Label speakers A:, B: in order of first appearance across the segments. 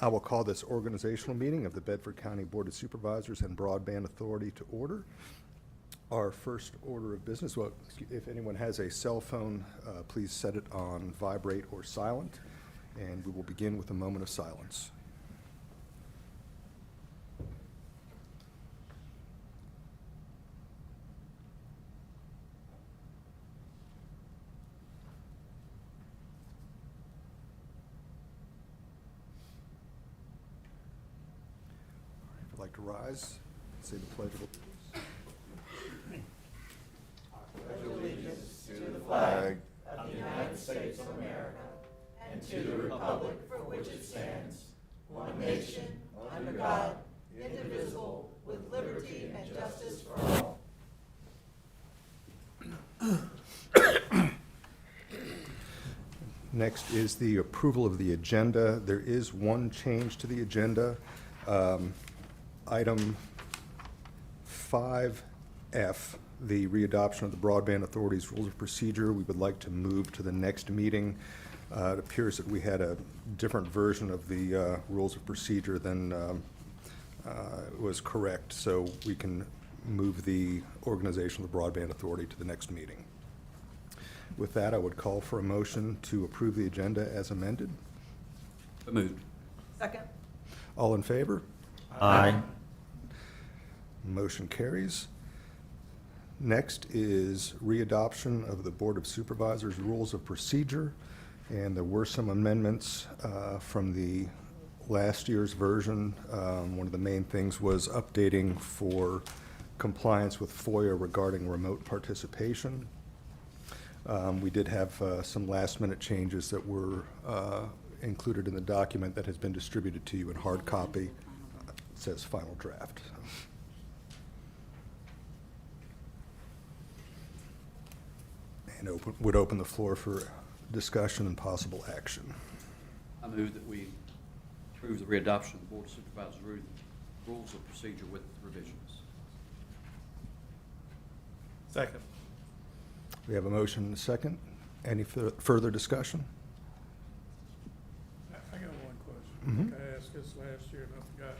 A: I will call this organizational meeting of the Bedford County Board of Supervisors and Broadband Authority to order. Our first order of business, well, if anyone has a cell phone, please set it on vibrate or silent, and we will begin with a moment of silence. If you'd like to rise, say the Pledge of Allegiance.
B: Allegiance to the flag of the United States of America and to the republic for which it stands, one nation, under God, indivisible, with liberty and justice for all.
A: Next is the approval of the agenda. There is one change to the agenda. Item 5F, the readoption of the Broadband Authority's Rules of Procedure, we would like to move to the next meeting. It appears that we had a different version of the Rules of Procedure than was correct, so we can move the organization of the Broadband Authority to the next meeting. With that, I would call for a motion to approve the agenda as amended.
C: So moved.
B: Second.
A: All in favor?
C: Aye.
A: Motion carries. Next is readoption of the Board of Supervisors Rules of Procedure, and there were some amendments from the last year's version. One of the main things was updating for compliance with FOIA regarding remote participation. We did have some last-minute changes that were included in the document that has been distributed to you in hard copy. It says final draft. And would open the floor for discussion and possible action.
C: I move that we approve the readoption of the Board of Supervisors Rules of Procedure with revisions.
D: Second.
A: We have a motion and a second. Any further discussion?
D: I got one question.
A: Mhm.
D: I think I asked this last year and I forgot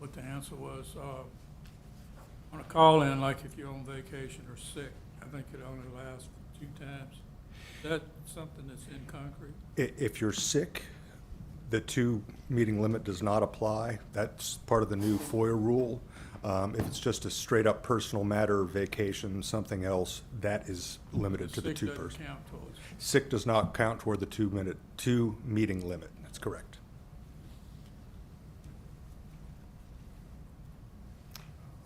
D: what the answer was. On a call-in, like if you're on vacation or sick, I think it only lasts 2 times. Is that something that's in concrete?
A: If you're sick, the 2-meeting limit does not apply. That's part of the new FOIA rule. If it's just a straight-up personal matter, vacation, something else, that is limited to the 2
D: Sick
A: person.
D: doesn't count towards.
A: Sick does not count toward the 2-meeting limit. That's correct.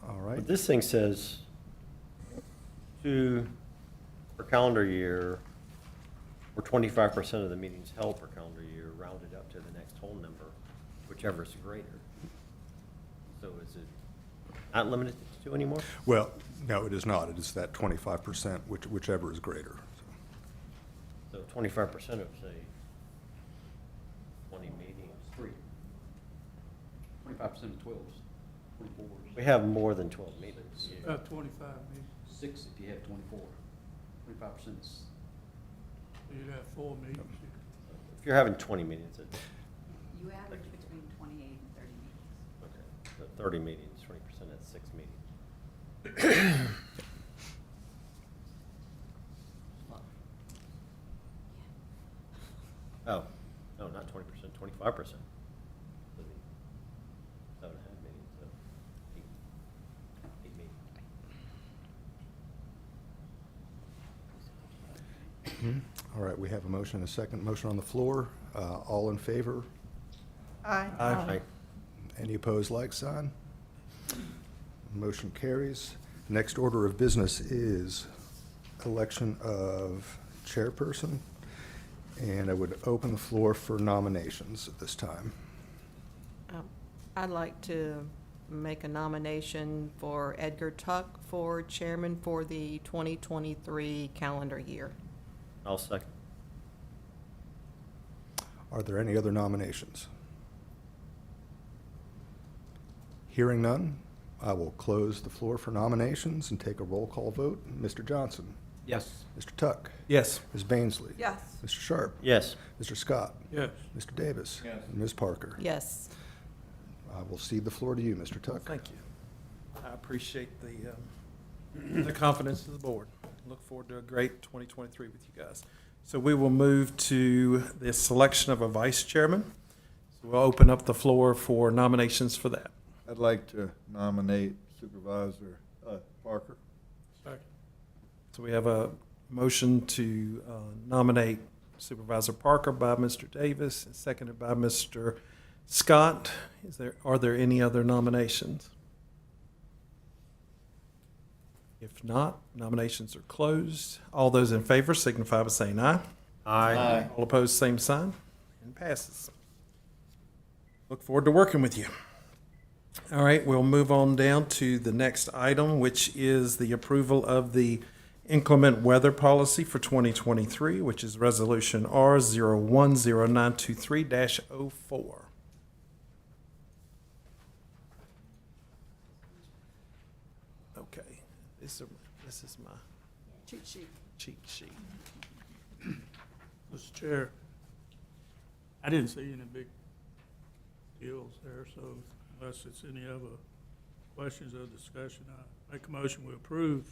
A: All right.
E: But this thing says 2 per calendar year, or 25% of the meetings held per calendar year, rounded up to the next whole number, whichever is greater. So is it not limited to 2 anymore?
A: Well, no, it is not. It is that 25%, whichever is greater.
E: So 25% of, say, 20 meetings.
C: 3. 25% of 12s, 24s.
E: We have more than 12 meetings.
D: About 25 meetings.
C: 6 if you have 24. 25% is
D: So you'd have 4 meetings.
E: If you're having 20 meetings,
F: You average between 28 and 30 meetings.
E: okay, so 30 meetings, 20%, that's 6 meetings. Oh, no, not 20%, 25%. 7.5 meetings, so 8 meetings.
A: All right, we have a motion and a second. Motion on the floor. All in favor?
B: Aye.
E: Aye.
A: Any opposed, like sign? Motion carries. Next order of business is election of chairperson, and I would open the floor for nominations at this time.
G: I'd like to make a nomination for Edgar Tuck for chairman for the 2023 calendar year.
E: I'll second.
A: Are there any other nominations? Hearing none, I will close the floor for nominations and take a roll call vote. Mr. Johnson?
C: Yes.
A: Mr. Tuck?
H: Yes.
A: Ms. Bainsley?
B: Yes.
A: Mr. Sharp?
E: Yes.
A: Mr. Scott?
D: Yes.
A: Mr. Davis?
H: Yes.
A: And Ms. Parker?
G: Yes.
A: I will cede the floor to you, Mr. Tuck.
H: Thank you. I appreciate the confidence of the board. Look forward to a great 2023 with you guys. So we will move to the selection of a vice chairman. So we'll open up the floor for nominations for that.
I: I'd like to nominate Supervisor Parker.
D: Second.
H: So we have a motion to nominate Supervisor Parker by Mr. Davis, and seconded by Mr. Scott. Are there any other nominations? If not, nominations are closed. All those in favor signify by saying aye.
E: Aye.
H: All opposed, same sign, and passes. Look forward to working with you. All right, we'll move on down to the next item, which is the approval of the inclement weather policy for 2023, which is Resolution R010923-04. Okay, this is my
B: Cheat sheet.
H: cheat sheet.
D: Mr. Chair, I didn't see any big deals there, so unless it's any other questions or discussion, I make a motion we approve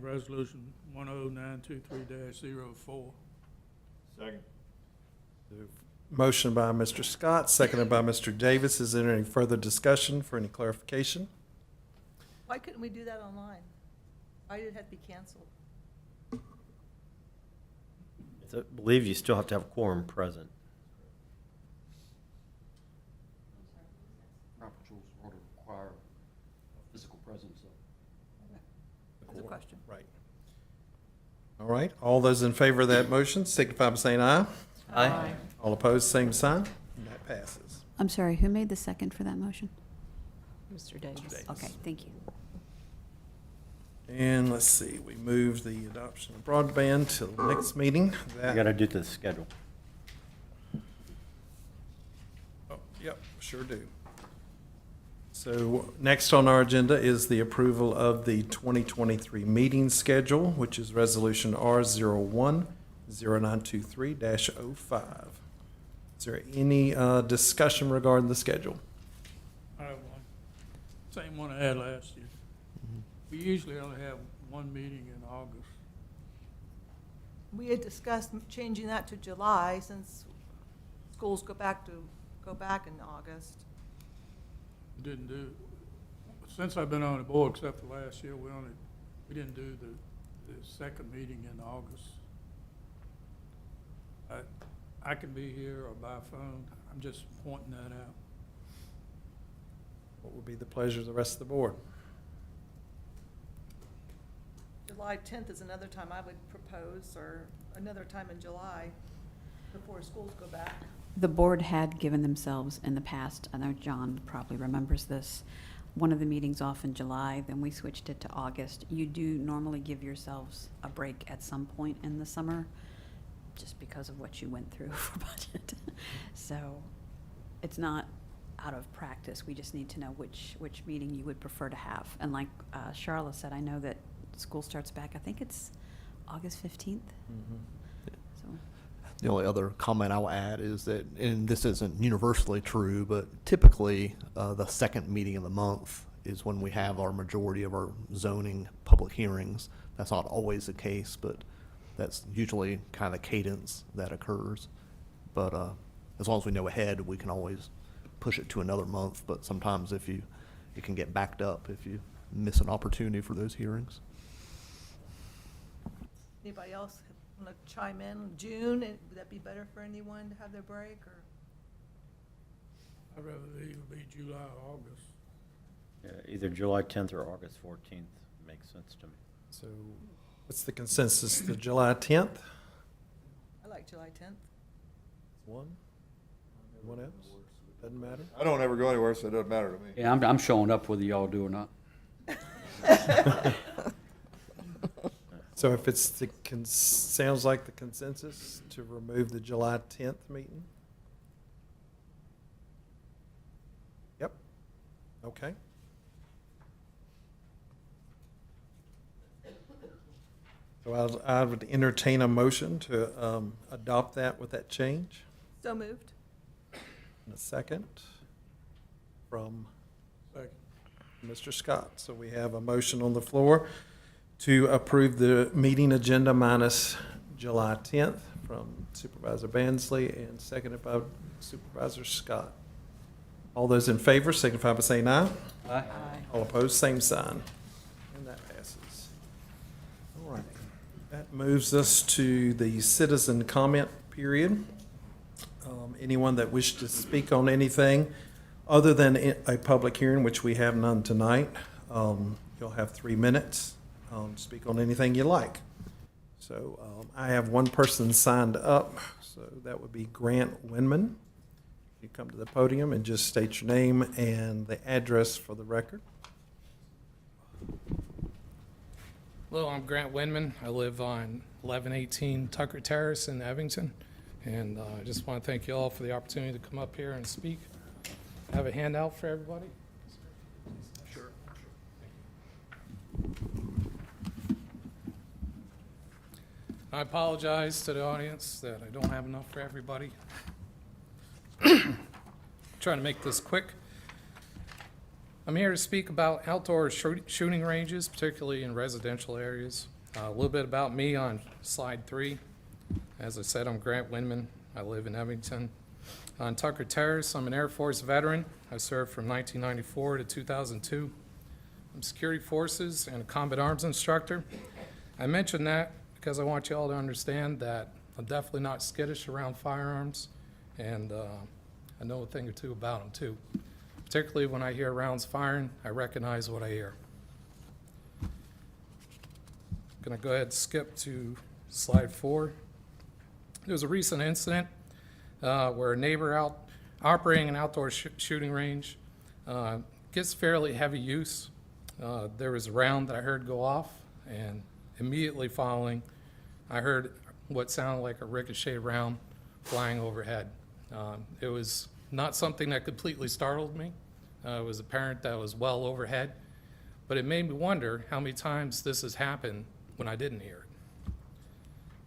D: Resolution 10923-04.
I: Second.
H: Motion by Mr. Scott, seconded by Mr. Davis. Is there any further discussion for any clarification?
B: Why couldn't we do that online? Why did it have to be canceled?
E: I believe you still have to have quorum present.
C: Robert's Rules of Order require a physical presence of.
B: That's a question.
H: Right. All right, all those in favor of that motion signify by saying aye.
E: Aye.
H: All opposed, same sign. And that passes.
F: I'm sorry, who made the second for that motion?
G: Mr. Davis.
H: Davis.
F: Okay, thank you.
H: And let's see, we moved the adoption of broadband to the next meeting.
E: You
H: That-
E: gotta do the schedule.
H: Oh, yep, sure do. So next on our agenda is the approval of the 2023 meeting schedule, which is Resolution R010923-05. Is there any discussion regarding the schedule?
D: I have one, same one I had last year. We usually only have one meeting in August.
B: We had discussed changing that to July since schools go back in August.
D: Didn't do, since I've been on the board, except for last year, we didn't do the second meeting in August. I can be here or by phone, I'm just pointing that out.
H: What would be the pleasure of the rest of the board?
B: July 10th is another time I would propose, or another time in July before schools go back.
F: The board had given themselves in the past, I know John probably remembers this, one of the meetings off in July, then we switched it to August. You do normally give yourselves a break at some point in the summer, just because of what you went through for budget. So it's not out of practice. We just need to know which meeting you would prefer to have. And like Charlotte said, I know that school starts back, I think it's August 15th. So
J: The only other comment I will add is that, and this isn't universally true, but typically the second meeting of the month is when we have our majority of our zoning public hearings. That's not always the case, but that's usually kind of the cadence that occurs. But as long as we know ahead, we can always push it to another month. But sometimes it can get backed up if you miss an opportunity for those hearings.
B: Anybody else want to chime in? June, would that be better for anyone to have their break, or?
D: I'd rather it either be July or August.
E: Yeah, either July 10th or August 14th makes sense to me.
H: So what's the consensus, the July 10th?
B: I like July 10th.
H: One? Anyone else? Doesn't matter?
I: I don't ever go anywhere, so it doesn't matter to me.
C: Yeah, I'm showing up whether y'all do or not.
H: So if it's sounds like the consensus to remove the July 10th meeting? Yep. Okay. So I would entertain a motion to adopt that with that change.
G: So moved.
H: And a second from
D: Second.
H: Mr. Scott. So we have a motion on the floor to approve the meeting agenda minus July 10th from Supervisor Bansley and seconded by Supervisor Scott. All those in favor signify by saying aye.
C: Aye.
H: All opposed, same sign. And that passes. All right. That moves us to the citizen comment period. Anyone that wishes to speak on anything other than a public hearing, which we have none tonight, you'll have 3 minutes. Speak on anything you like. So I have one person signed up, so that would be Grant Winman. You come to the podium and just state your name and the address for the record.
K: Hello, I'm Grant Winman. I live on 1118 Tucker Terrace in Evington. And I just want to thank you all for the opportunity to come up here and speak. I have a handout for everybody. Sure. I apologize to the audience that I don't have enough for everybody. Trying to make this quick. I'm here to speak about outdoor shooting ranges, particularly in residential areas. A little bit about me on slide 3. As I said, I'm Grant Winman. I live in Evington. On Tucker Terrace, I'm an Air Force veteran. I served from 1994 to 2002. I'm security forces and a combat arms instructor. I mention that because I want you all to understand that I'm definitely not skittish around firearms, and I know a thing or two about them too. Particularly when I hear rounds firing, I recognize what I hear. I'm gonna go ahead and skip to slide 4. There was a recent incident where a neighbor operating an outdoor shooting range gets fairly heavy use. There was a round that I heard go off, and immediately following, I heard what sounded like a ricochet round flying overhead. It was not something that completely startled me. It was apparent that it was well overhead, but it made me wonder how many times this has happened when I didn't hear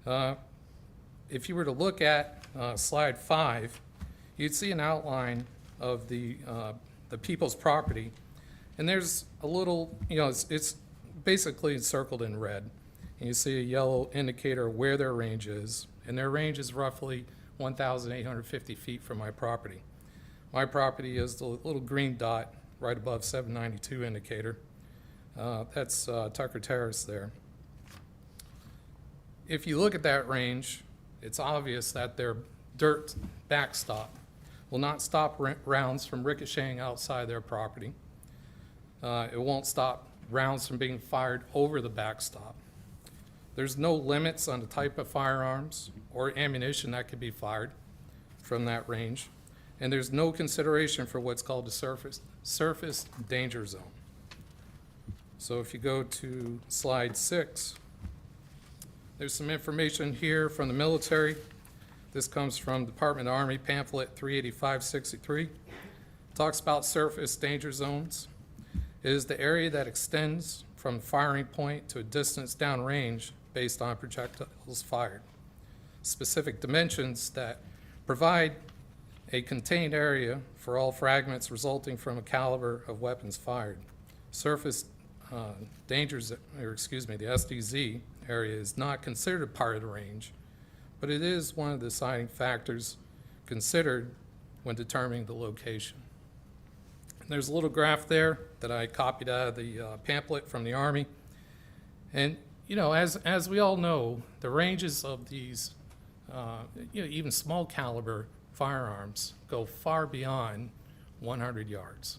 K: it. If you were to look at slide 5, you'd see an outline of the people's property, and there's a little, it's basically encircled in red. And you see a yellow indicator of where their range is, and their range is roughly 1,850 feet from my property. My property is the little green dot right above 792 indicator. That's Tucker Terrace there. If you look at that range, it's obvious that their dirt backstop will not stop rounds from ricocheting outside their property. It won't stop rounds from being fired over the backstop. There's no limits on the type of firearms or ammunition that could be fired from that range. And there's no consideration for what's called the surface danger zone. So if you go to slide 6, there's some information here from the military. This comes from Department of Army pamphlet 38563. Talks about surface danger zones. It is the area that extends from firing point to a distance downrange based on projectiles fired. Specific dimensions that provide a contained area for all fragments resulting from a caliber of weapons fired. Surface dangers, or excuse me, the SDZ area is not considered a part of the range, but it is one of the deciding factors considered when determining the location. And there's a little graph there that I copied out of the pamphlet from the Army. And, as we all know, the ranges of these, even small caliber firearms go far beyond 100 yards.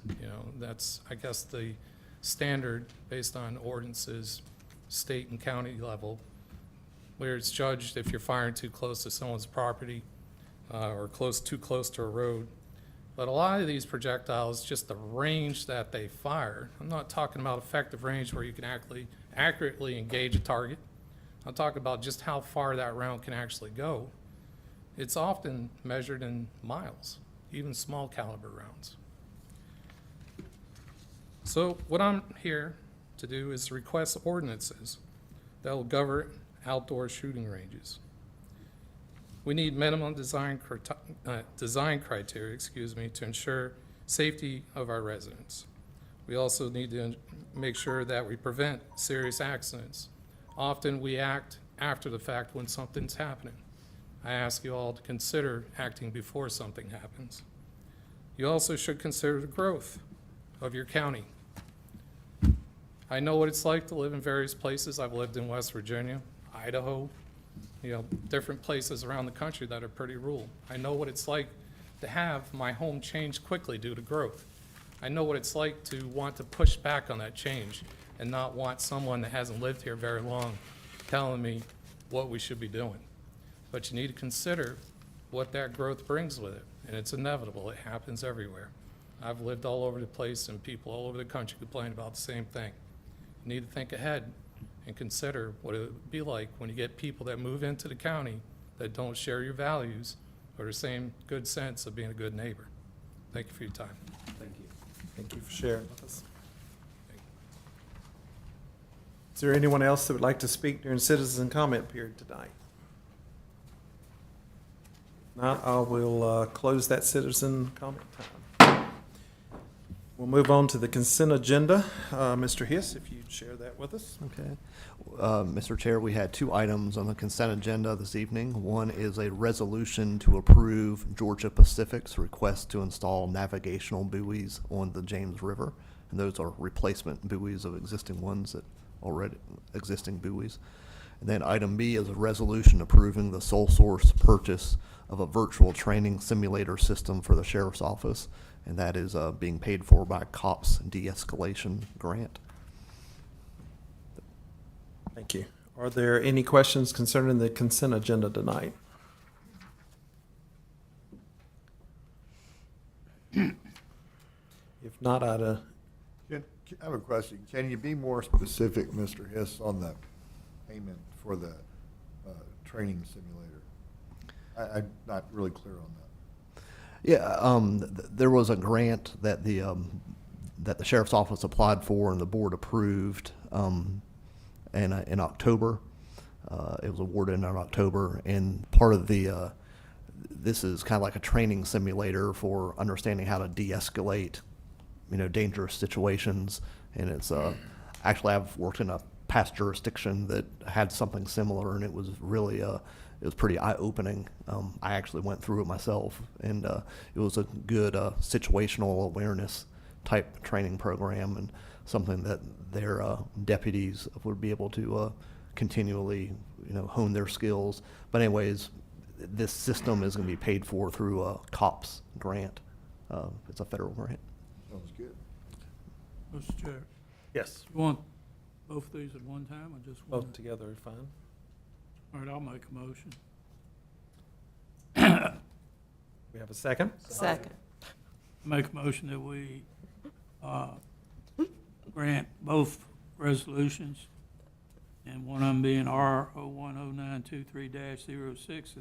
K: That's, I guess, the standard based on ordinances, state and county level, where it's judged if you're firing too close to someone's property or too close to a road. But a lot of these projectiles, just the range that they fire, I'm not talking about effective range where you can accurately engage a target. I'm talking about just how far that round can actually go. It's often measured in miles, even small caliber rounds. So what I'm here to do is request ordinances that will govern outdoor shooting ranges. We need minimum design criteria, to ensure safety of our residents. We also need to make sure that we prevent serious accidents. Often we act after the fact when something's happening. I ask you all to consider acting before something happens. You also should consider the growth of your county. I know what it's like to live in various places. I've lived in West Virginia, Idaho, different places around the country that are pretty rural. I know what it's like to have my home change quickly due to growth. I know what it's like to want to push back on that change and not want someone that hasn't lived here very long telling me what we should be doing. But you need to consider what that growth brings with it, and it's inevitable. It happens everywhere. I've lived all over the place, and people all over the country complain about the same thing. You need to think ahead and consider what it would be like when you get people that move into the county that don't share your values or the same good sense of being a good neighbor. Thank you for your time.
C: Thank you.
H: Thank you for sharing with us. Is there anyone else that would like to speak during citizen comment period tonight? If not, I will close that citizen comment time. We'll move on to the consent agenda. Mr. Hiss, if you'd share that with us.
J: Okay. Mr. Chair, we had two items on the consent agenda this evening. One is a resolution to approve Georgia Pacific's request to install navigational buoys on the James River. And those are replacement buoys of existing ones that already existing buoys. And then item B is a resolution approving the sole source purchase of a virtual training simulator system for the sheriff's office. And that is being paid for by COPS de-escalation grant.
H: Thank you. Are there any questions concerning the consent agenda tonight? If not, I'd
I: I have a question. Can you be more specific, Mr. Hiss, on the payment for the training simulator? I'm not really clear on that.
J: Yeah, there was a grant that the sheriff's office applied for and the board approved in October. It was awarded in October, and part of the this is kind of like a training simulator for understanding how to de-escalate, dangerous situations. And it's actually, I've worked in a past jurisdiction that had something similar, and it was really it was pretty eye-opening. I actually went through it myself, and it was a good situational awareness type training program, and something that their deputies would be able to continually, hone their skills. But anyways, this system is going to be paid for through a COPS grant. It's a federal grant.
I: Sounds good.
D: Mr. Chair,
H: Yes.
D: you want both of these at one time or just one?
H: Both together are fine.
D: All right, I'll make a motion.
H: We have a second?
G: Second.
D: Make a motion that we grant both resolutions, and one of them being R 010923-06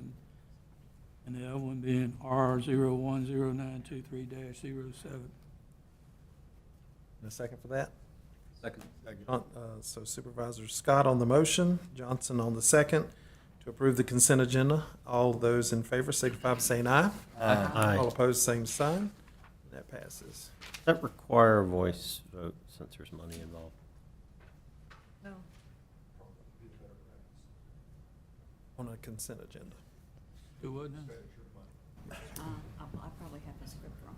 D: and the other one being R 010923-07.
H: And a second for that?
C: Second.
H: So Supervisor Scott on the motion, Johnson on the second, to approve the consent agenda. All those in favor signify by saying aye.
E: Aye.
H: All opposed, same sign. That passes.
E: Does that require a voice vote since there's money involved?
G: No.
H: On a consent agenda.
D: It wasn't?
F: I'll probably have the script wrong.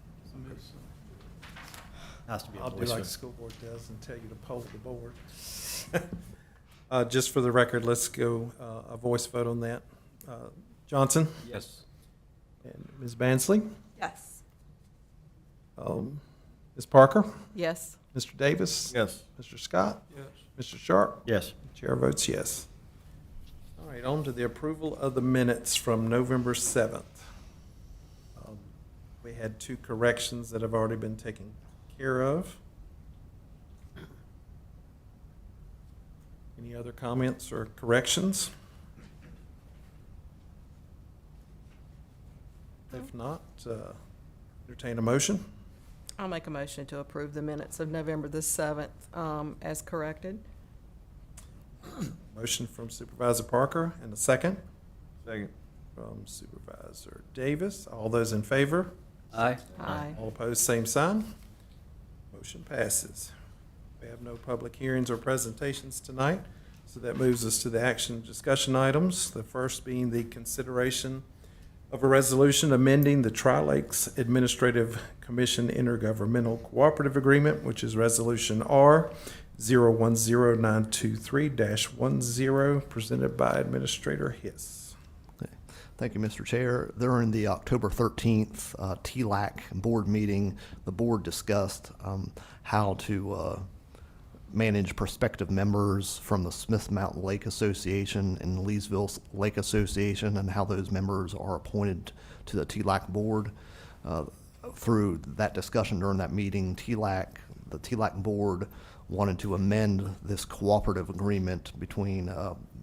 E: Has to be a
H: I'll do
E: voice
H: like
E: vote.
H: the school board does and tell you to poll the board. Just for the record, let's go a voice vote on that. Johnson
C: Yes.
H: and Ms. Bansley,
G: Yes.
H: Ms. Parker,
G: Yes.
H: Mr. Davis.
I: Yes.
H: Mr. Scott,
D: Yes.
H: Mr. Sharp.
E: Yes.
H: Chair votes yes. All right, on to the approval of the minutes from November 7th. We had two corrections that have already been taken care of. Any other comments or corrections? If not, entertain a motion.
G: I'll make a motion to approve the minutes of November the 7th as corrected.
H: Motion from Supervisor Parker and a second
I: Second.
H: from Supervisor Davis. All those in favor?
C: Aye.
G: Aye.
H: All opposed, same sign. Motion passes. We have no public hearings or presentations tonight, so that moves us to the action discussion items. The first being the consideration of a resolution amending the Tri-Lakes Administrative Commission Intergovernmental Cooperative Agreement, which is Resolution R 010923-10, presented by Administrator Hiss.
J: Thank you, Mr. Chair. During the October 13th TLAC board meeting, the board discussed how to manage prospective members from the Smith Mountain Lake Association and Leesville Lake Association, and how those members are appointed to the TLAC board. Through that discussion during that meeting, the TLAC board wanted to amend this cooperative agreement between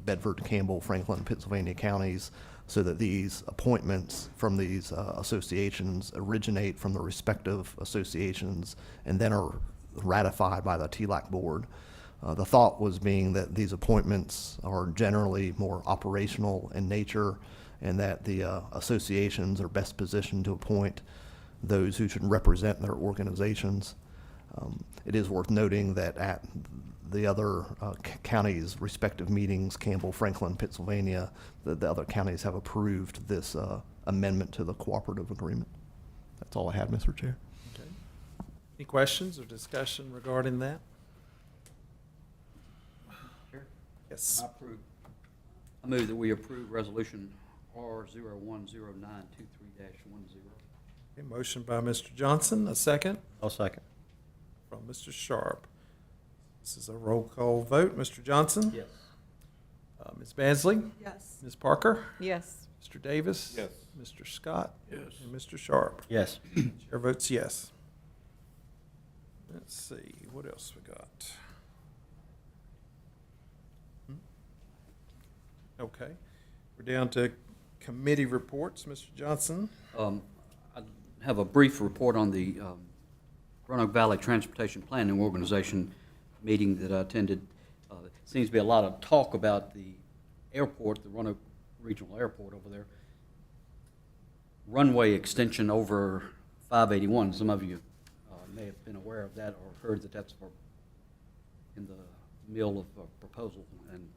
J: Bedford, Campbell, Franklin, Pennsylvania counties, so that these appointments from these associations originate from the respective associations and then are ratified by the TLAC board. The thought was being that these appointments are generally more operational in nature, and that the associations are best positioned to appoint those who should represent their organizations. It is worth noting that at the other counties' respective meetings, Campbell, Franklin, Pennsylvania, the other counties have approved this amendment to the cooperative agreement. That's all I had, Mr. Chair.
H: Okay. Any questions or discussion regarding that?
C: Chair?
H: Yes.
C: I approve. I move that we approve Resolution R 010923-10.
H: Okay, motion by Mr. Johnson, a second
E: I'll second.
H: from Mr. Sharp. This is a roll call vote. Mr. Johnson?
C: Yes.
H: Ms. Bansley?
G: Yes.
H: Ms. Parker?
G: Yes.
H: Mr. Davis?
I: Yes.
H: Mr. Scott?
D: Yes.
H: And Mr. Sharp?
E: Yes.
H: Chair votes yes. Let's see, what else we got? Okay, we're down to committee reports. Mr. Johnson?
C: I have a brief report on the Roanoke Valley Transportation Planning Organization meeting that I attended. Seems to be a lot of talk about the airport, the Roanoke Regional Airport over there. Runway extension over 581. Some of you may have been aware of that or heard that that's in the middle of a proposal. And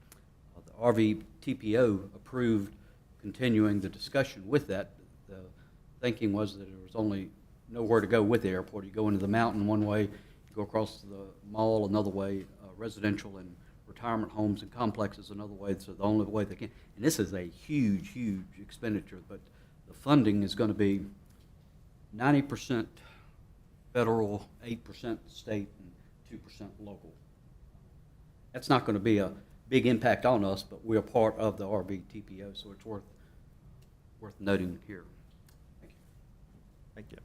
C: the RVTPO approved continuing the discussion with that. The thinking was that there was only nowhere to go with the airport. You go into the mountain one way, you go across the mall another way, residential and retirement homes and complexes another way, so the only way they can. And this is a huge, huge expenditure, but the funding is going to be 90% federal, 8% state, and 2% local. That's not going to be a big impact on us, but we're part of the RVTPO, so it's worth noting here. Thank you.
H: Thank you.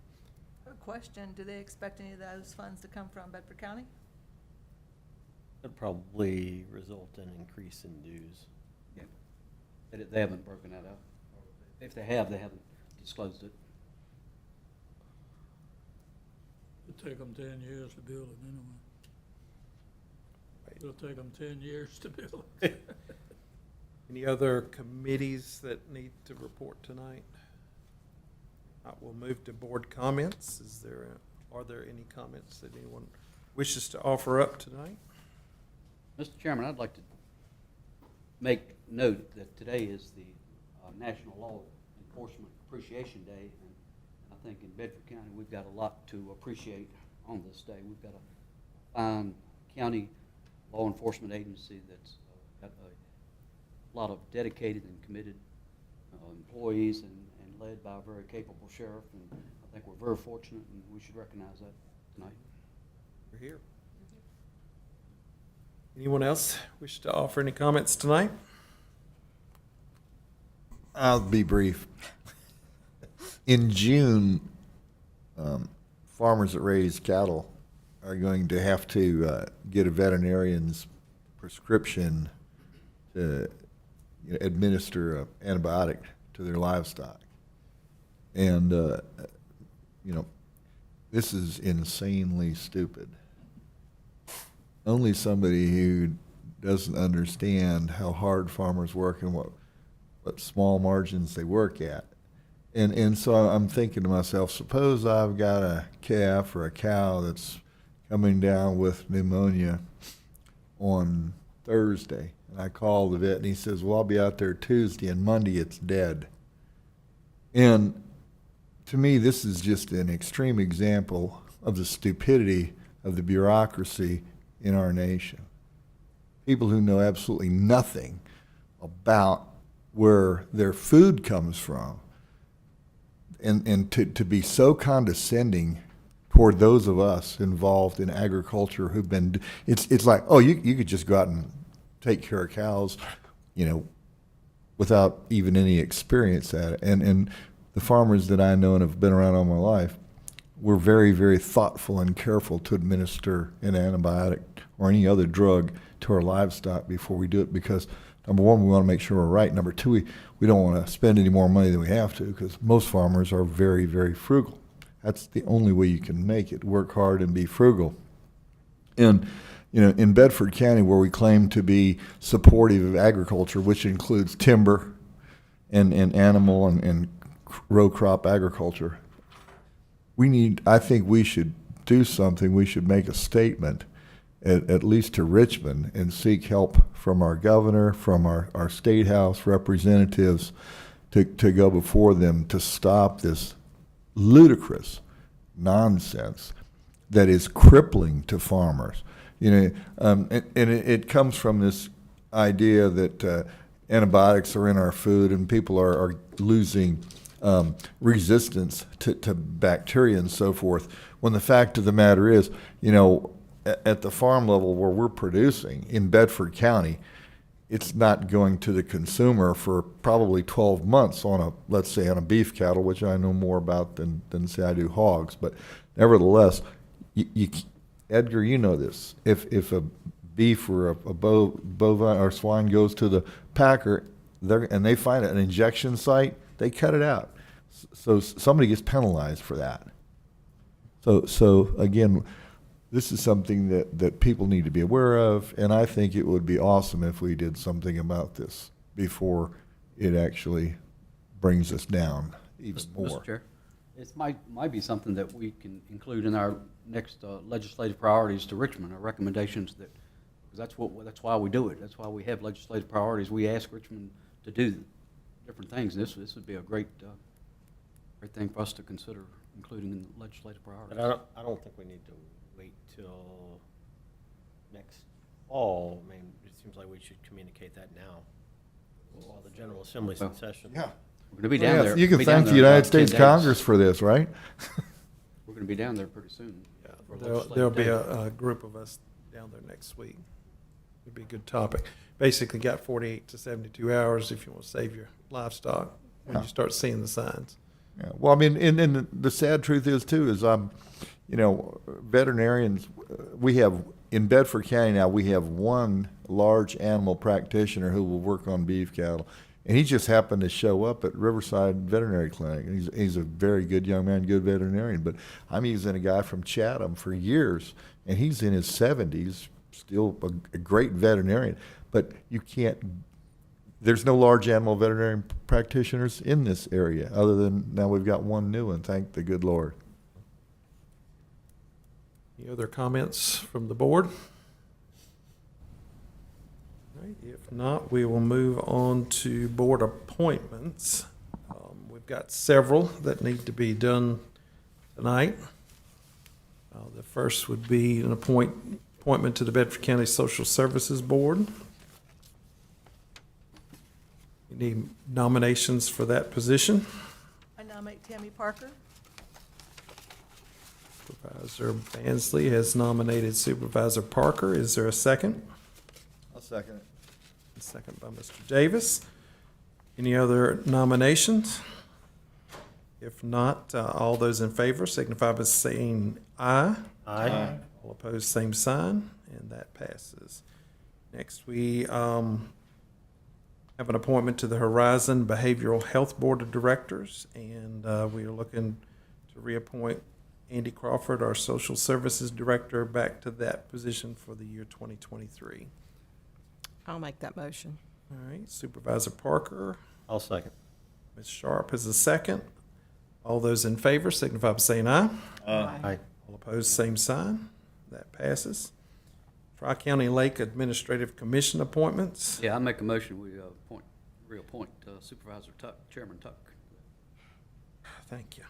B: I have a question. Do they expect any of those funds to come from Bedford County?
E: It'd probably result in increase in dues.
C: Yeah. They haven't broken that out. If they have, they haven't disclosed it.
D: It'll take them 10 years to build it anyway. It'll take them 10 years to build it.
H: Any other committees that need to report tonight? We'll move to board comments. Are there any comments that anyone wishes to offer up tonight?
C: Mr. Chairman, I'd like to make note that today is the National Law Enforcement Appreciation Day, and I think in Bedford County we've got a lot to appreciate on this day. We've got a fine county law enforcement agency that's got a lot of dedicated and committed employees and led by a very capable sheriff, and I think we're very fortunate, and we should recognize that tonight.
H: You're here. Anyone else wish to offer any comments tonight?
I: I'll be brief. In June, farmers that raise cattle are going to have to get a veterinarian's prescription to administer an antibiotic to their livestock. And, this is insanely stupid. Only somebody who doesn't understand how hard farmers work and what small margins they work at. And so I'm thinking to myself, suppose I've got a calf or a cow that's coming down with pneumonia on Thursday, and I call the vet and he says, well, I'll be out there Tuesday, and Monday it's dead. And to me, this is just an extreme example of the stupidity of the bureaucracy in our nation. People who know absolutely nothing about where their food comes from, and to be so condescending toward those of us involved in agriculture who've been, it's like, oh, you could just go out and take care of cows, without even any experience at it. And the farmers that I know and have been around all my life, we're very, very thoughtful and careful to administer an antibiotic or any other drug to our livestock before we do it, because number one, we want to make sure we're right. Number two, we don't want to spend any more money than we have to, because most farmers are very, very frugal. That's the only way you can make it, work hard and be frugal. And in Bedford County, where we claim to be supportive of agriculture, which includes timber and animal and row crop agriculture, I think we should do something. We should make a statement, at least to Richmond, and seek help from our governor, from our state house representatives, to go before them to stop this ludicrous nonsense that is crippling to farmers. And it comes from this idea that antibiotics are in our food and people are losing resistance to bacteria and so forth, when the fact of the matter is, at the farm level where we're producing in Bedford County, it's not going to the consumer for probably 12 months let's say on a beef cattle, which I know more about than say I do hogs. But nevertheless, Edgar, you know this. If a beef or a bovine or swine goes to the packer and they find an injection site, they cut it out. So somebody gets penalized for that. So again, this is something that people need to be aware of, and I think it would be awesome if we did something about this before it actually brings us down even more.
C: Mr. Chair, it might be something that we can include in our next legislative priorities to Richmond, our recommendations, because that's why we do it. That's why we have legislative priorities. We ask Richmond to do different things. This would be a great thing for us to consider including in the legislative priorities.
E: But I don't think we need to wait till next fall. I mean, it seems like we should communicate that now, while the General Assembly's in session.
I: Yeah.
C: We're going to be down there.
A: You can
C: be down
A: thank the
C: there in
A: United
C: about 10
A: States
C: days.
A: Congress for this, right?
C: We're going to be down there pretty soon. for a
H: There'll
C: legislative
H: be
C: day.
H: a group of us down there next week. It'd be a good topic. Basically got 48 to 72 hours if you want to save your livestock when
A: Yeah.
H: you start seeing the signs.
A: Yeah, well, I mean, and the sad truth is too, is veterinarians, we have, in Bedford County now, we have one large animal practitioner who will work on beef cattle. And he just happened to show up at Riverside Veterinary Clinic. And he's a very good young man, good veterinarian. But I'm using a guy from Chatham for years, and he's in his 70s, still a great veterinarian. But you can't, there's no large animal veterinarian practitioners in this area, other than now we've got one new one, thank the good Lord.
H: Any other comments from the board? All right, if not, we will move on to board appointments. We've got several that need to be done tonight. The first would be an appointment to the Bedford County Social Services Board. We need nominations for that position.
B: I nominate Tammy Parker.
H: Supervisor Bansley has nominated Supervisor Parker. Is there a second?
I: I'll second it.
H: Second by Mr. Davis. Any other nominations? If not, all those in favor signify by saying aye.
E: Aye.
H: All opposed, same sign, and that passes. Next, we have an appointment to the Horizon Behavioral Health Board of Directors, and we are looking to reappoint Andy Crawford, our Social Services Director, back to that position for the year 2023.
G: I'll make that motion.
H: All right, Supervisor Parker,
E: I'll second.
H: Ms. Sharp is the second. All those in favor signify by saying aye.
E: Aye.
H: All opposed, same sign. That passes. Tri-County Lake Administrative Commission appointments.
C: Yeah, I make a motion, we reappoint Supervisor Tuck, Chairman Tuck.
H: Thank you.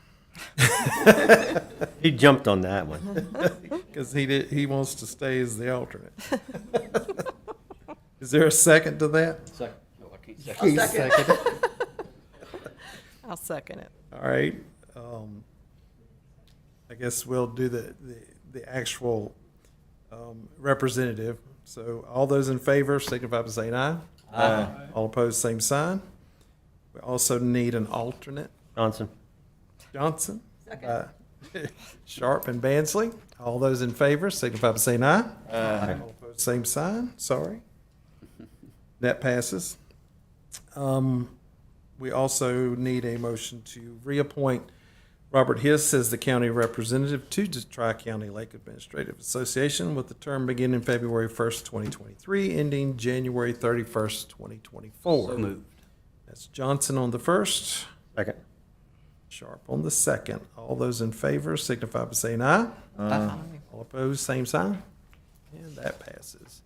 E: He jumped on that one.
H: Because he wants to stay as the alternate. Is there a second to that?
C: Second. No, I can't second.
G: I'll second it.
H: All right. I guess we'll do the actual representative. So all those in favor signify by saying aye.
E: Aye.
H: All opposed, same sign. We also need an alternate.
E: Johnson.
H: Johnson. Sharp and Bansley. All those in favor signify by saying aye. All opposed, same sign. Sorry. That passes. We also need a motion to reappoint Robert Hiss as the county representative to the Tri-County Lake Administrative Association with the term beginning February 1st, 2023, ending January 31st, 2024.
C: So moved.
H: That's Johnson on the first,
E: Second.
H: Sharp on the second. All those in favor signify by saying aye. All opposed, same sign. And that passes.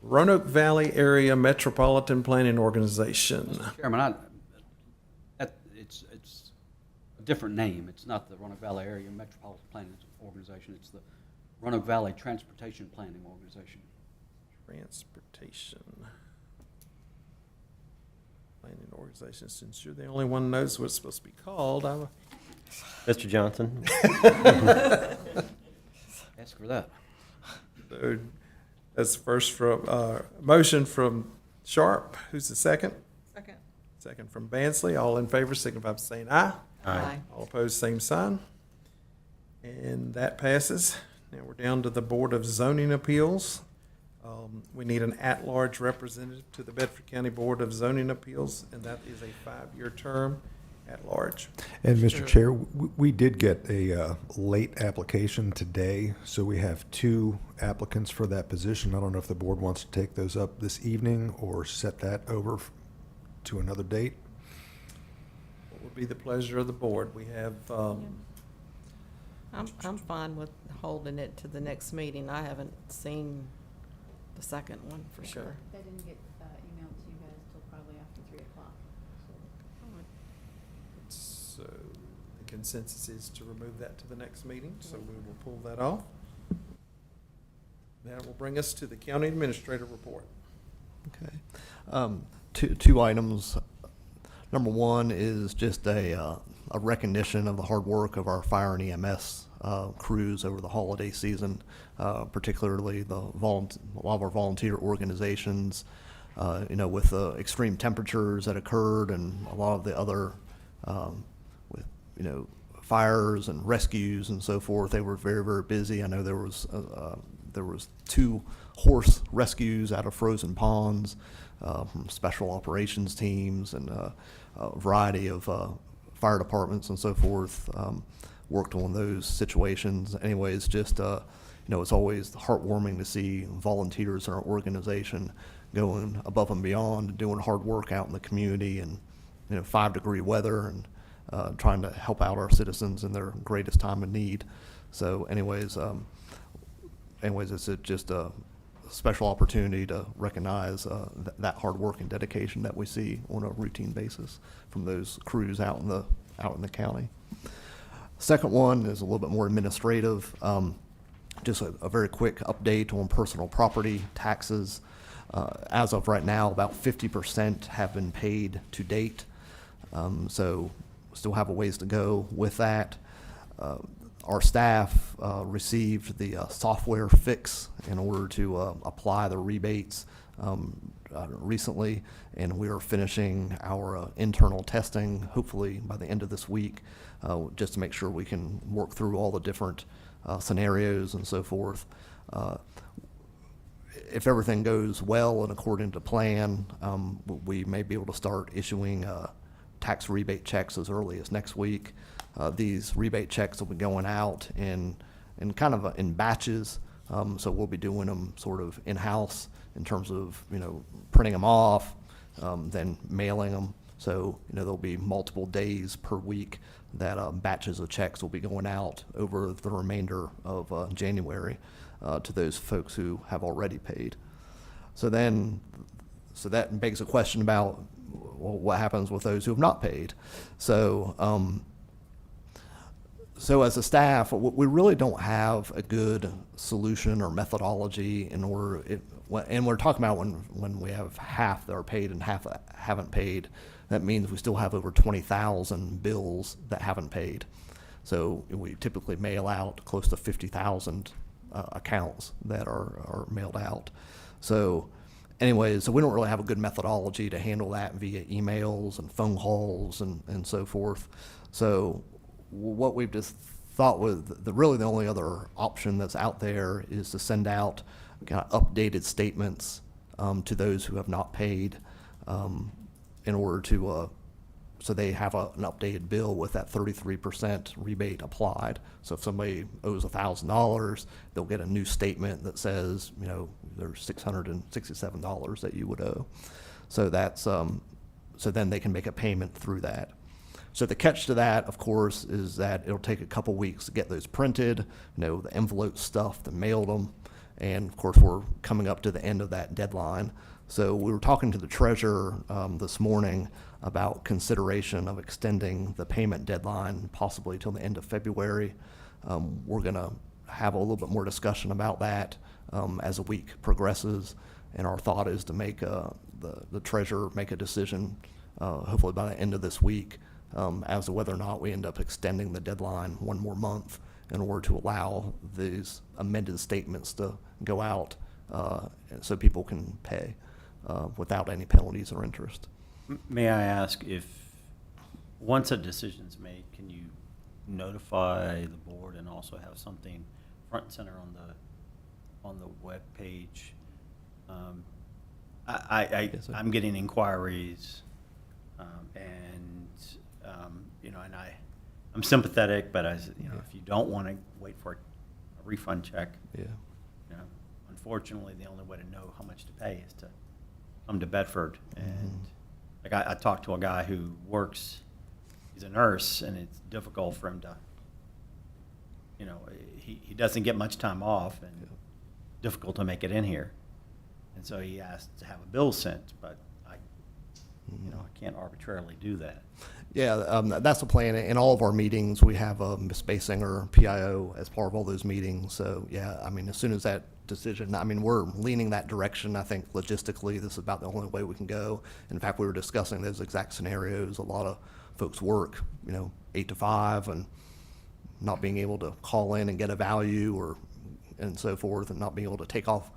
H: Roanoke Valley Area Metropolitan Planning Organization.
C: Chairman, it's a different name. It's not the Roanoke Valley Area Metropolitan Planning Organization. It's the Roanoke Valley Transportation Planning Organization.
H: Transportation Planning Organization. Since you're the only one who knows what it's supposed to be called,
E: Mr. Johnson.
C: Ask for that.
H: so that's first from motion from Sharp. Who's the second?
G: Second.
H: Second from Bansley. All in favor signify by saying aye.
G: Aye.
H: All opposed, same sign. And that passes. Now we're down to the Board of Zoning Appeals. We need an at-large representative to the Bedford County Board of Zoning Appeals, and that is a 5-year term at large.
A: And Mr. Chair, we did get a late application today, so we have 2 applicants for that position. I don't know if the board wants to take those up this evening or set that over to another date.
H: What would be the pleasure of the board? We have,
G: I'm fine with holding it to the next meeting. I haven't seen the second one for sure.
F: That didn't get emailed to you guys till probably after 3 o'clock.
H: so the consensus is to remove that to the next meeting, so we will pull that off. That will bring us to the county administrator report.
J: Okay. Two items. Number one is just a recognition of the hard work of our fire and EMS crews over the holiday season, particularly a lot of our volunteer organizations, with the extreme temperatures that occurred and a lot of the other, with, fires and rescues and so forth. They were very, very busy. I know there was 2 horse rescues out of frozen ponds from special operations teams, and a variety of fire departments and so forth worked on those situations. Anyways, just it's always heartwarming to see volunteers in our organization going above and beyond, doing hard work out in the community, and 5-degree weather, and trying to help out our citizens in their greatest time of need. So, anyways, it's just a special opportunity to recognize that hard work and dedication that we see on a routine basis from those crews out in the county. Second one is a little bit more administrative. Just a very quick update on personal property taxes. As of right now, about 50% have been paid to date. So still have a ways to go with that. Our staff received the software fix in order to apply the rebates recently, and we are finishing our internal testing, hopefully by the end of this week, just to make sure we can work through all the different scenarios and so forth. If everything goes well and according to plan, we may be able to start issuing tax rebate checks as early as next week. These rebate checks will be going out in kind of in batches So we'll be doing them sort of in-house in terms of, printing them off, then mailing them. So, there'll be multiple days per week that batches of checks will be going out over the remainder of January to those folks who have already paid. So that begs a question about, well, what happens with those who have not paid? So as a staff, we really don't have a good solution or methodology in order, and we're talking about when we have half that are paid and half that haven't paid. That means we still have over 20,000 bills that haven't paid. So we typically mail out close to 50,000 accounts that are mailed out. So anyways, so we don't really have a good methodology to handle that via emails and phone calls and so forth. So what we've just thought was really the only other option that's out there is to send out kind of updated statements to those who have not paid in order to so they have an updated bill with that 33% rebate applied. So if somebody owes $1,000, they'll get a new statement that says, there's $667 that you would owe. So that's so then they can make a payment through that. So the catch to that, of course, is that it'll take a couple weeks to get those printed, the envelope stuffed and mailed them. And of course, we're coming up to the end of that deadline. So we were talking to the treasurer this morning about consideration of extending the payment deadline possibly till the end of February. We're going to have a little bit more discussion about that as the week progresses. And our thought is to make the treasurer make a decision hopefully by the end of this week as to whether or not we end up extending the deadline one more month in order to allow these amended statements to go out so people can pay without any penalties or interest.
E: May I ask if, once a decision's made, can you notify the board and also have something front and center on the web page? I'm getting inquiries, and I'm sympathetic, but if you don't want to wait for a refund check, unfortunately, the only way to know how much to pay is to come to Bedford. And I talked to a guy who works, he's a nurse, and it's difficult for him to, he doesn't get much time off and difficult to make it in here. And so he asked to have a bill sent, but I can't arbitrarily do that.
J: Yeah, that's the plan. In all of our meetings, we have Ms. Basinger, PIO, as part of all those meetings. So, yeah, as soon as that decision, we're leaning that direction. I think logistically, this is about the only way we can go. In fact, we were discussing those exact scenarios. A lot of folks work, 8 to 5, and not being able to call in and get a value and so forth, and not being able to take off.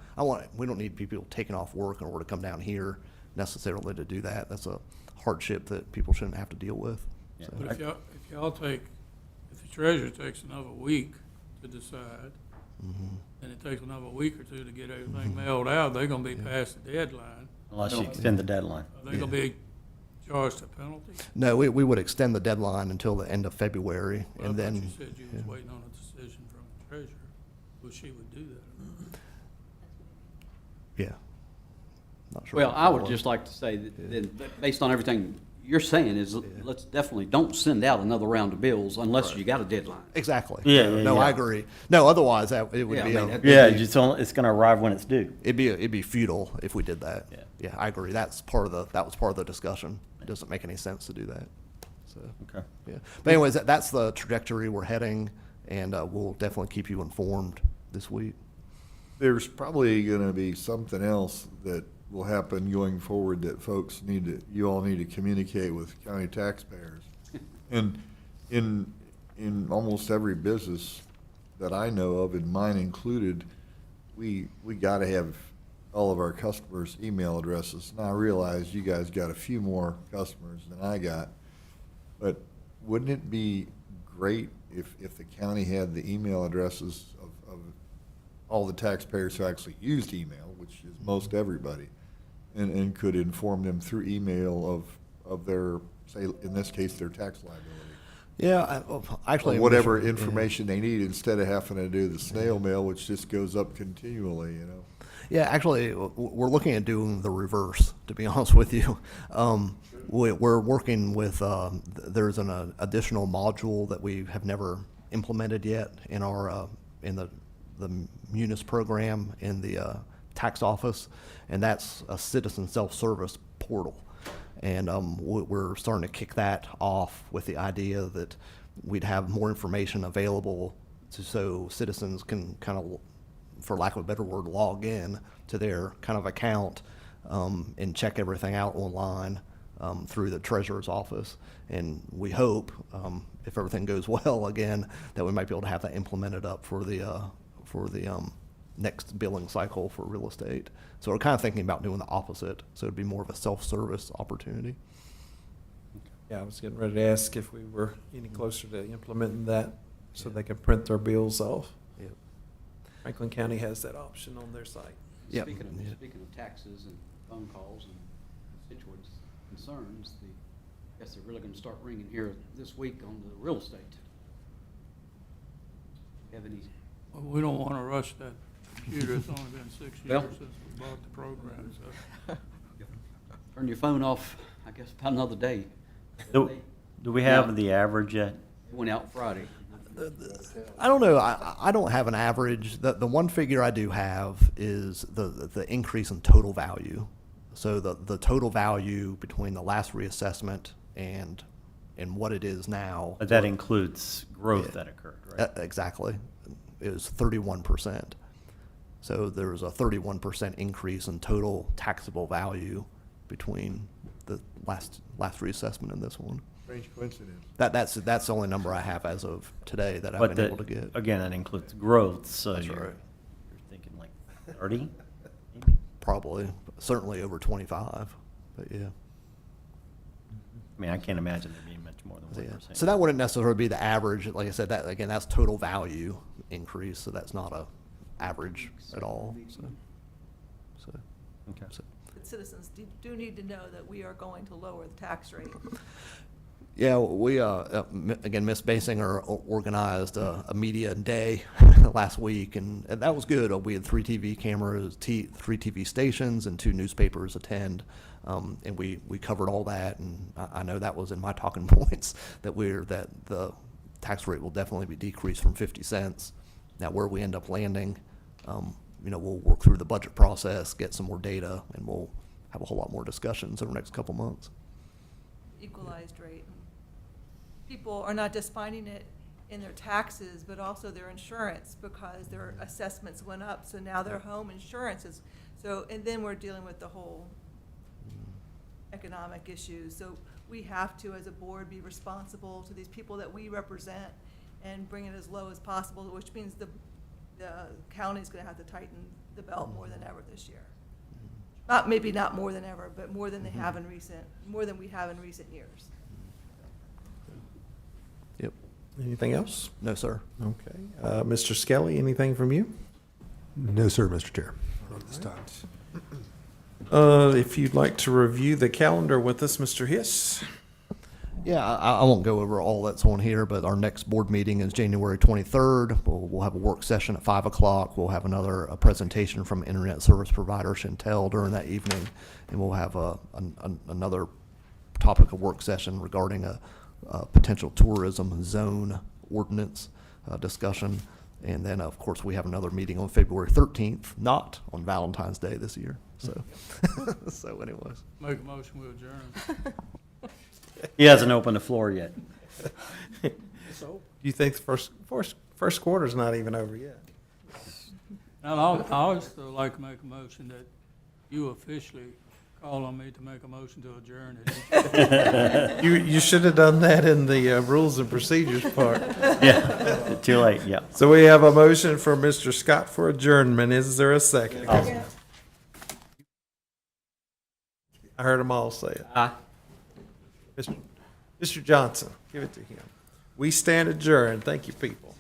J: We don't need people taking off work in order to come down here necessarily to do that. That's a hardship that people shouldn't have to deal with.
E: Yeah.
J: So.
D: But if the treasurer takes another week to decide, and it takes another week or two to get everything mailed out, they're gonna be past the deadline.
E: Unless you extend the deadline.
D: Are they gonna be charged a penalty?
J: No, we would extend the deadline until the end of February,
D: Well, I
J: and
D: thought
J: then.
D: you said you was waiting on a decision from the treasurer. Well, she would do that.
J: Yeah. Not sure.
C: Well,
J: what
C: I would
J: was.
C: just like to say that based on everything you're saying is, let's definitely don't send out another round of bills unless you got a deadline.
J: Exactly.
E: Yeah,
J: No,
E: yeah.
J: I agree. No, otherwise it would
C: Yeah,
J: be.
E: It's going to arrive when it's due.
J: It'd be futile if we did that.
E: Yeah.
J: Yeah, I agree. That was part of the discussion. It doesn't make any sense to do that. So,
E: Okay.
J: yeah. But anyways, that's the trajectory we're heading, and we'll definitely keep you informed this week.
I: There's probably going to be something else that will happen going forward that you all need to communicate with county taxpayers. And in almost every business that I know of, and mine included, we got to have all of our customers' email addresses. Now, I realize you guys got a few more customers than I got, but wouldn't it be great if the county had the email addresses of all the taxpayers who actually used email, which is most everybody, and could inform them through email of their, say, in this case, their tax liability?
J: Yeah, actually.
I: Or whatever
J: Mr.
I: information they need instead of having to do the snail mail, which just goes up continually, you know?
J: Yeah, actually, we're looking at doing the reverse, to be honest with you. We're working with, there's an additional module that we have never implemented yet in our, in the Munis program in the tax office, and that's a citizen self-service portal. And we're starting to kick that off with the idea that we'd have more information available so citizens can kind of, for lack of a better word, log in to their kind of account and check everything out online through the treasurer's office. And we hope, if everything goes well again, that we might be able to have that implemented up for the next billing cycle for real estate. So we're kind of thinking about doing the opposite. So it'd be more of a self-service opportunity.
H: Yeah, I was getting ready to ask if we were any closer to implementing that so they can print their bills off.
J: Yep.
H: Franklin County has that option on their site.
J: Yep.
C: Speaking of taxes and phone calls and constituents' concerns, I guess they're really gonna start ringing here this week on the real estate. Have any,
D: Well, we don't want to rush that computer. It's only been 6
C: Well-
D: years since we bought the program, so.
C: turn your phone off, I guess, about another day.
E: Do we have the average yet?
C: It went out Friday.
J: I don't know. I don't have an average. The one figure I do have is the increase in total value. So the total value between the last reassessment and what it is now.
E: But that includes growth
J: Yeah.
E: that occurred, right?
J: Exactly. It was 31%. So there was a 31% increase in total taxable value between the last reassessment and this one.
I: Strange coincidence.
J: That's the only number I have as of today that I've
E: But
J: been able to get.
E: again, that includes growth, so
J: That's
E: you're
J: right.
E: thinking like 30, maybe?
J: Probably, certainly over 25, but yeah.
E: I mean, I can't imagine there being much more than
J: So, yeah.
E: 1%.
J: So that wouldn't necessarily be the average. Like I said, that again, that's total value increase, so that's not a average at all. So.
E: Okay.
B: But citizens do need to know that we are going to lower the tax rate.
J: Yeah, we, again, Ms. Basinger organized a media day last week, and that was good. We had 3 TV cameras, 3 TV stations, and 2 newspapers attend. And we covered all that, and I know that was in my talking points, that the tax rate will definitely be decreased from 50 cents. Now, where we end up landing, we'll work through the budget process, get some more data, and we'll have a whole lot more discussions over the next couple months.
B: Equalized rate. People are not just finding it in their taxes, but also their insurance, because their assessments went up, so now their home insurance is, so, and then we're dealing with the whole economic issues. So we have to, as a board, be responsible to these people that we represent and bring it as low as possible, which means the county's gonna have to tighten the belt more than ever this year. Maybe not more than ever, but more than more than we have in recent years.
J: Yep.
H: Anything else?
J: No, sir.
H: Okay. Mr. Skelly, anything from you?
A: No, sir, Mr. Chair, not this time.
H: If you'd like to review the calendar with us, Mr. Hiss.
J: Yeah, I won't go over all that's on here, but our next board meeting is January 23rd. We'll have a work session at 5 o'clock. We'll have a presentation from internet service provider Chantel during that evening, and we'll have another topic of work session regarding a potential tourism zone ordinance discussion. And then, of course, we have another meeting on February 13th, not on Valentine's Day this year. So, so anyways.
D: Make a motion, we adjourn.
E: He hasn't opened the floor yet.
H: Do you think the first quarter's not even over yet?
D: And I also like to make a motion that you officially call on me to make a motion to adjourn it.
H: You should have done that in the rules and procedures part.
E: Yeah, too late, yeah.
H: So we have a motion for Mr. Scott for adjournment. Is there a second? I heard them all say it.
E: Aye.
H: Mr. Johnson, give it to him. We stand adjourned. Thank you, people.